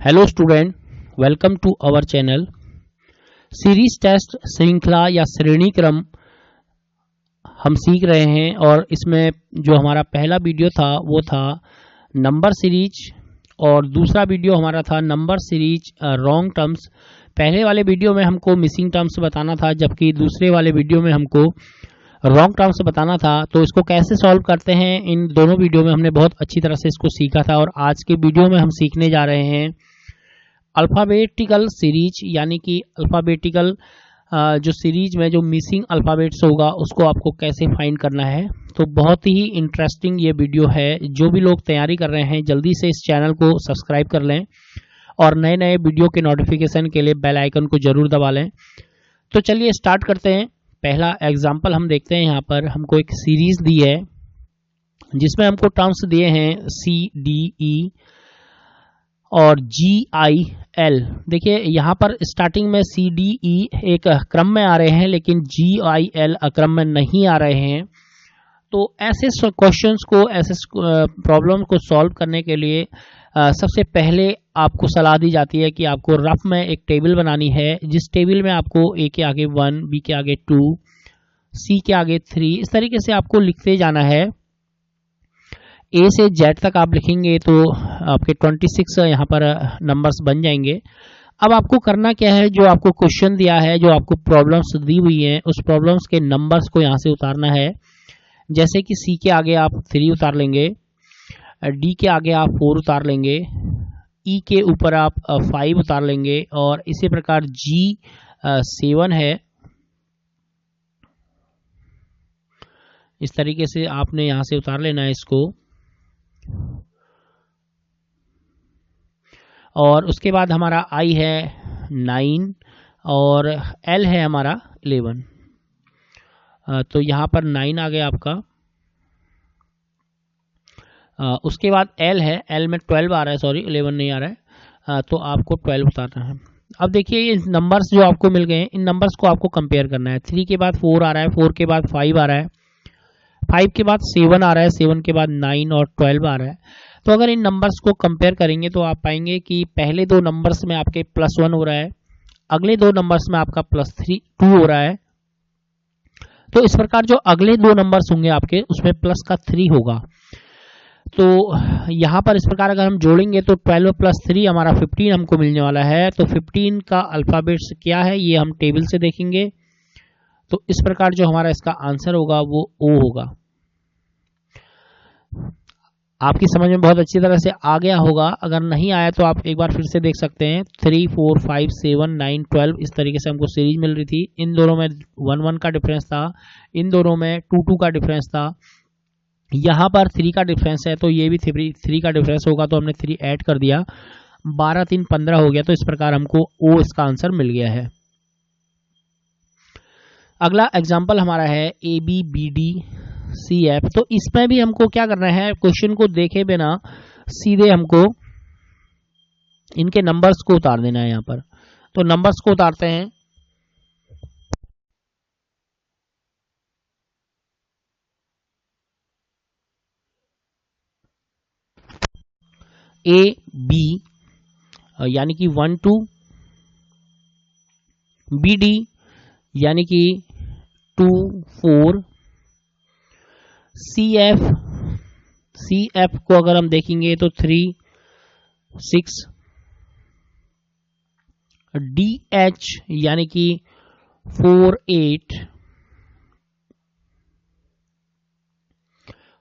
Hello student, welcome to our channel. Series test श्रृंखला या श्रेणी क्रम हम सीख रहे हैं और इसमें जो हमारा पहला वीडियो था वो था नंबर सीरीज और दूसरा वीडियो हमारा था नंबर सीरीज रॉन्ग टर्म्स। पहले वाले वीडियो में हमको मिसिंग टर्म्स बताना था, जबकि दूसरे वाले वीडियो में हमको रॉन्ग टर्म्स बताना था। तो इसको कैसे सॉल्व करते हैं, इन दोनों वीडियो में हमने बहुत अच्छी तरह से इसको सीखा था और आज के वीडियो में हम सीखने जा रहे हैं अल्फ़ाबेटिकल सीरीज, यानी कि अल्फ़ाबेटिकल जो सीरीज में जो मिसिंग अल्फ़ाबेट्स होगा उसको आपको कैसे फाइंड करना है। तो बहुत ही इंटरेस्टिंग ये वीडियो है। जो भी लोग तैयारी कर रहे हैं जल्दी से इस चैनल को सब्सक्राइब कर लें और नए नए वीडियो के नोटिफिकेशन के लिए बेल आइकन को जरूर दबा लें। तो चलिए स्टार्ट करते हैं। पहला एग्जाम्पल हम देखते हैं। यहाँ पर हमको एक सीरीज दी है जिसमें हमको टर्म्स दिए हैं CDE और GIL। देखिए यहाँ पर स्टार्टिंग में CDE एक क्रम में आ रहे हैं लेकिन GIL अक्रम में नहीं आ रहे हैं। तो ऐसे क्वेश्चंस को, ऐसे प्रॉब्लम को सॉल्व करने के लिए सबसे पहले आपको सलाह दी जाती है कि आपको रफ में एक टेबल बनानी है, जिस टेबल में आपको A के आगे 1, B के आगे 2, C के आगे 3, इस तरीके से आपको लिखते जाना है। A से Z तक आप लिखेंगे तो आपके 26 यहाँ पर नंबर्स बन जाएंगे। अब आपको करना क्या है, जो आपको क्वेश्चन दिया है, जो आपको प्रॉब्लम्स दी हुई हैं, उस प्रॉब्लम्स के नंबर्स को यहाँ से उतारना है। जैसे कि C के आगे आप 3 उतार लेंगे, D के आगे आप 4 उतार लेंगे, E के ऊपर आप 5 उतार लेंगे और इसी प्रकार G 7 है। इस तरीके से आपने यहाँ से उतार लेना है इसको। और उसके बाद हमारा I है 9 और L है हमारा 11। तो यहाँ पर 9 आ गया आपका। उसके बाद L है, L में 12 आ रहा है, सॉरी 11 नहीं आ रहा है। तो आपको 12 उतारना है। अब देखिए ये नंबर्स जो आपको मिल गए हैं, इन नंबर्स को आपको कंपेयर करना है। 3 के बाद 4 आ रहा है, 4 के बाद 5 आ रहा है, 5 के बाद 7 आ रहा है, 7 के बाद 9 और 12 आ रहा है। तो अगर इन नंबर्स को कंपेयर करेंगे तो आप पाएंगे कि पहले दो नंबर्स में आपके +1 हो रहा है, अगले दो नंबर्स में आपका +2 हो रहा है। तो इस प्रकार जो अगले दो नंबर्स होंगे आपके उसमें प्लस का 3 होगा। तो यहाँ पर इस प्रकार अगर हम जोड़ेंगे तो 12 + 3 हमारा 15 हमको मिलने वाला है। तो 15 का अल्फ़ाबेट्स क्या है ये हम टेबल से देखेंगे। तो इस प्रकार जो हमारा इसका आंसर होगा वो O होगा। आपकी समझ में बहुत अच्छी तरह से आ गया होगा। अगर नहीं आया तो आप एक बार फिर से देख सकते हैं। 3, 4, 5, 7, 9, 12 इस तरीके से हमको सीरीज मिल रही थी। इन दोनों में 1-1 का डिफरेंस था, इन दोनों में 2-2 का डिफरेंस था। यहाँ पर 3 का डिफरेंस है तो ये भी 3 का डिफरेंस होगा, तो हमने 3 ऐड कर दिया। 12, 3, 15 हो गया। तो इस प्रकार हमको O इसका आंसर मिल गया है। अगला एग्जाम्पल हमारा है ABBDCF। तो इसमें भी हमको क्या करना है, क्वेश्चन को देखे बिना सीधे हमको इनके नंबर्स को उतार देना है। यहाँ पर तो नंबर्स को उतारते हैं। AB यानी कि 1, 2, BD यानी कि 2, 4, CF को अगर हम देखेंगे तो 3, 6, DH यानी कि 4, 8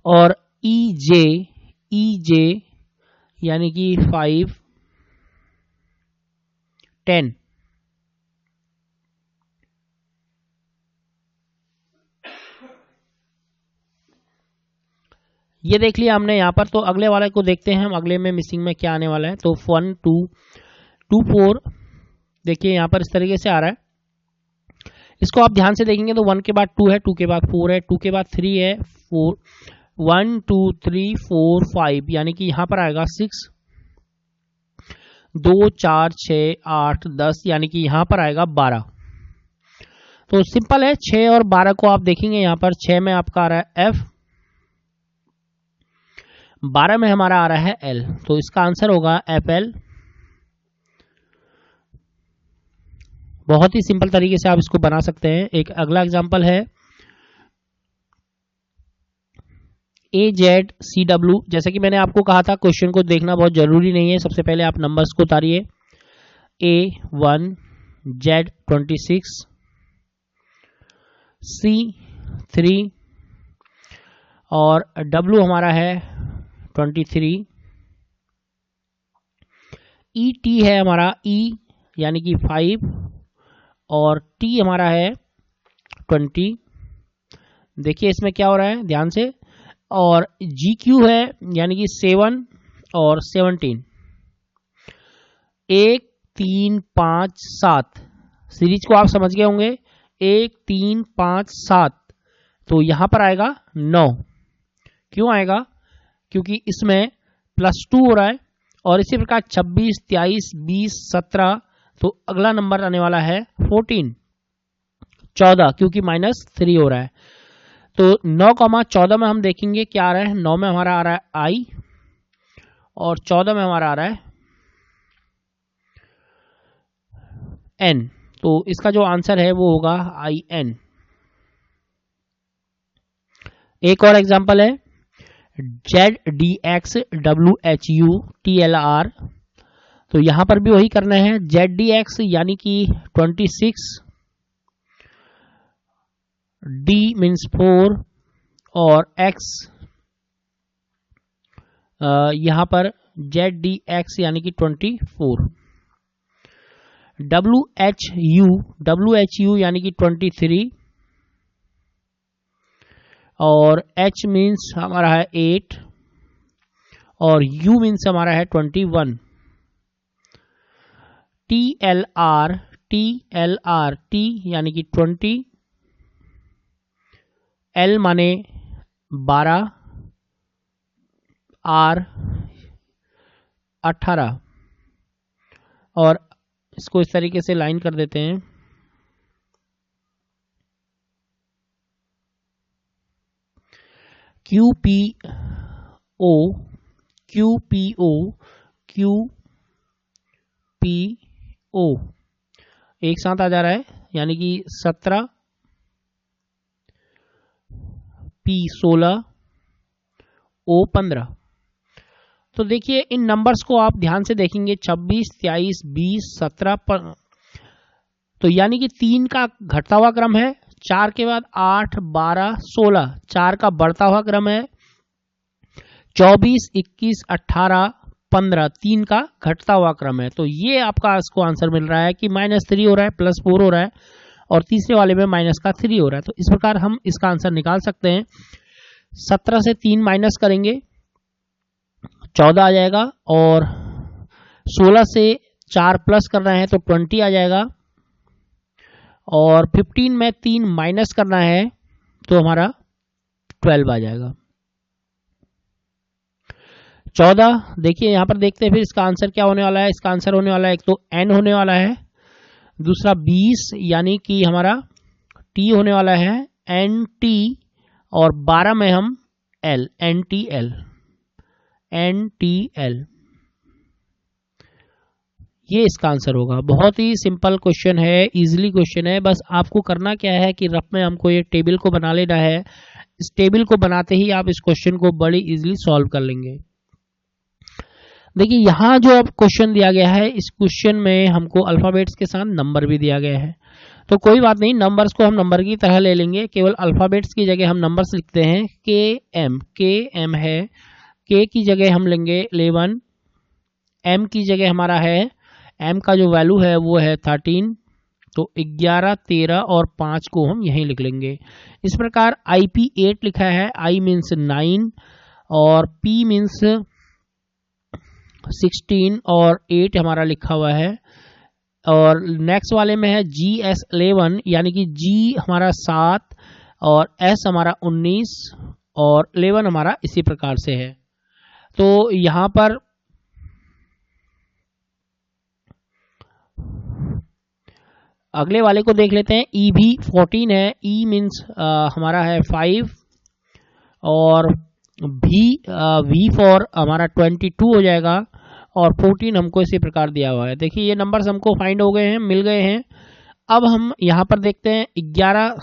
और EJ यानी कि 5, 10। ये देख लिया हमने यहाँ पर। तो अगले वाले को देखते हैं हम, अगले में मिसिंग में क्या आने वाला है। तो 1, 2, 2, 4 देखिए यहाँ पर इस तरीके से आ रहा है। इसको आप ध्यान से देखेंगे तो 1 के बाद 2 है, 2 के बाद 4 है, 2 के बाद 3 है, 4, 1, 2, 3, 4, 5 यानी कि यहाँ पर आएगा 6, 2, 4, 6, 8, 10 यानी कि यहाँ पर आएगा 12। तो सिंपल है। 6 और 12 को आप देखेंगे यहाँ पर 6 में आपका आ रहा है F, 12 में हमारा आ रहा है L, तो इसका आंसर होगा FL। बहुत ही सिंपल तरीके से आप इसको बना सकते हैं। एक अगला एग्जांपल है AZCW। जैसे कि मैंने आपको कहा था क्वेश्चन को देखना बहुत जरूरी नहीं है। सबसे पहले आप नंबर्स को उतारिए। A1 Z26 C3 और W हमारा है 23। ET है हमारा E यानी कि 5 और T हमारा है 20। देखिए इसमें क्या हो रहा है ध्यान से। और GQ है यानी कि 7 और 17। 1 3 5 7 सीरीज को आप समझ गए होंगे। 1 3 5 7 तो यहां पर आएगा 9। क्यों आएगा? क्योंकि इसमें +2 हो रहा है। और इसी प्रकार 26 23 20 17 तो अगला नंबर आने वाला है 14 14 क्योंकि -3 हो रहा है। तो 9,14 में हम देखेंगे क्या आ रहा है। 9 में हमारा आ रहा है I और 14 में हमारा आ रहा है N। तो इसका जो आंसर है वो होगा IN। एक और एग्जांपल है ZDXWHU TLR। तो यहां पर भी वही करना है। ZDX यानी कि 26, D मीन्स 4 और X यहां पर ZDX यानी कि 24। WHU यानी कि 23 और H मीन्स हमारा है 8 और U मीन्स हमारा है 21। TLR T यानी कि 20, L माने 12, R 18। और इसको इस तरीके से लाइन कर देते हैं। QPO एक साथ आ जा रहा है यानी कि 17, P 16, O 15। तो देखिए इन नंबर्स को आप ध्यान से देखेंगे 26 23 20 17 पर। तो यानी कि 3 का घटता हुआ क्रम है, 4 के बाद 8 12 16, 4 का बढ़ता हुआ क्रम है, 24 21 18 15, 3 का घटता हुआ क्रम है। तो ये आपका इसको आंसर मिल रहा है कि -3 हो रहा है, +4 हो रहा है और तीसरे वाले में -3 हो रहा है। तो इस प्रकार हम इसका आंसर निकाल सकते हैं। 17 से 3 माइनस करेंगे 14 आ जाएगा और 16 से 4 प्लस करना है तो 20 आ जाएगा और 15 में 3 माइनस करना है तो हमारा 12 आ जाएगा। 14 देखिए यहां पर देखते हैं फिर इसका आंसर क्या होने वाला है। इसका आंसर होने वाला है एक तो N होने वाला है, दूसरा 20 यानी कि हमारा T होने वाला है NT और 12 में हम L NTL ये इसका आंसर होगा। बहुत ही सिंपल क्वेश्चन है, इजीली क्वेश्चन है। बस आपको करना क्या है कि रफ में हमको ये टेबल को बना लेना है। इस टेबल को बनाते ही आप इस क्वेश्चन को बड़ी इजीली सॉल्व कर लेंगे। देखिए यहाँ जो अब क्वेश्चन दिया गया है, इस क्वेश्चन में हमको अल्फाबेट्स के साथ नंबर भी दिया गया है। तो कोई बात नहीं, नंबर्स को हम नंबर की तरह ले लेंगे, केवल अल्फाबेट्स की जगह हम नंबर्स लिखते हैं। KM है, K की जगह हम लेंगे 11, M की जगह हमारा है, M का जो वैल्यू है वो है 13, तो 11 13 और 5 को हम यहीं लिख लेंगे। इस प्रकार IP 8 लिखा है, I मीन्स 9 और P मीन्स 16 और 8 हमारा लिखा हुआ है। और नेक्स्ट वाले में है GS 11 यानी कि G हमारा 7 और S हमारा 19 और 11 हमारा इसी प्रकार से है। तो यहां पर अगले वाले को देख लेते हैं। E भी 14 है, E मीन्स हमारा है 5 और V फॉर हमारा 22 हो जाएगा और 14 हमको इसी प्रकार दिया हुआ है। देखिए ये नंबर्स हमको फाइंड हो गए हैं, मिल गए हैं। अब हम यहाँ पर देखते हैं 11,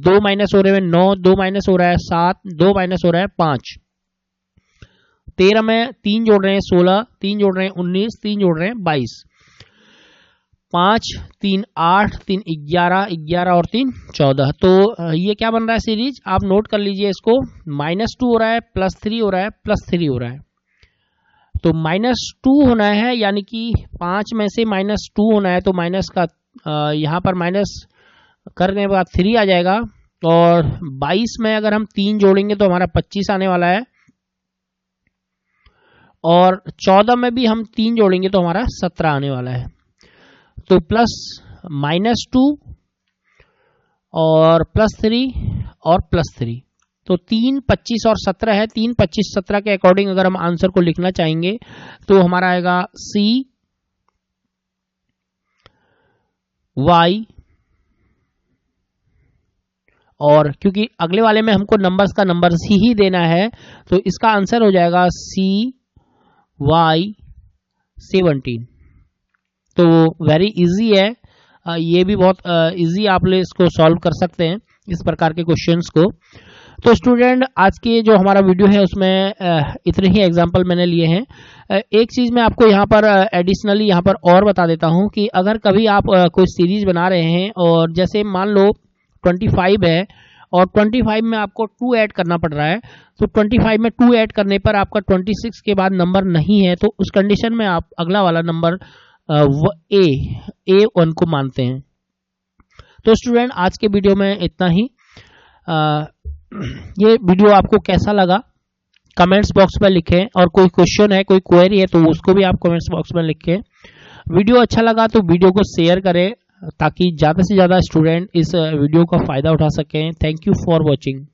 2 माइनस हो रहे हैं 9, 2 माइनस हो रहा है 7, 2 माइनस हो रहा है 5, 13 में 3 जोड़ रहे हैं 16, 3 जोड़ रहे हैं 19, 3 जोड़ रहे हैं 22, 5, 3, 8, 3, 11, 11 और 3, 14। तो ये क्या बन रहा है सीरीज, आप नोट कर लीजिए इसको। -2 हो रहा है, +3 हो रहा है, +3 हो रहा है। तो -2 होना है, यानी कि 5 में से -2 होना है, तो माइनस का यहाँ पर माइनस करने के बाद 3 आ जाएगा। और 22 में अगर हम 3 जोड़ेंगे तो हमारा 25 आने वाला है। और 14 में भी हम 3 जोड़ेंगे तो हमारा 17 आने वाला है। तो +-2 और +3 और +3, तो 3, 25 और 17 है। 3, 25, 17 के अकॉर्डिंग अगर हम आंसर को लिखना चाहेंगे तो हमारा आएगा CY, और क्योंकि अगले वाले में हमको नंबर्स का नंबर्स ही देना है, तो इसका आंसर हो जाएगा CY 17। तो वेरी इजी है, ये भी बहुत इजी आप लोग इसको सॉल्व कर सकते हैं, इस प्रकार के क्वेश्चंस को। तो स्टूडेंट, आज के जो हमारा वीडियो है उसमें इतने ही एग्जांपल मैंने लिए हैं। एक चीज़ मैं आपको यहाँ पर एडिशनली यहाँ पर और बता देता हूँ कि अगर कभी आप कोई सीरीज बना रहे हैं और जैसे मान लो 25 है और 25 में आपको 2 ऐड करना पड़ रहा है, तो 25 में 2 ऐड करने पर आपका 26 के बाद नंबर नहीं है, तो उस कंडीशन में आप अगला वाला नंबर A1 को मानते हैं। तो स्टूडेंट, आज के वीडियो में इतना ही। ये वीडियो आपको कैसा लगा कमेंट्स बॉक्स में लिखें, और कोई क्वेश्चन है, कोई क्वेरी है तो उसको भी आप कमेंट्स बॉक्स में लिखें। वीडियो अच्छा लगा तो वीडियो को शेयर करें ताकि ज़्यादा से ज़्यादा स्टूडेंट इस वीडियो का फ़ायदा उठा सकें। Thank you for watching.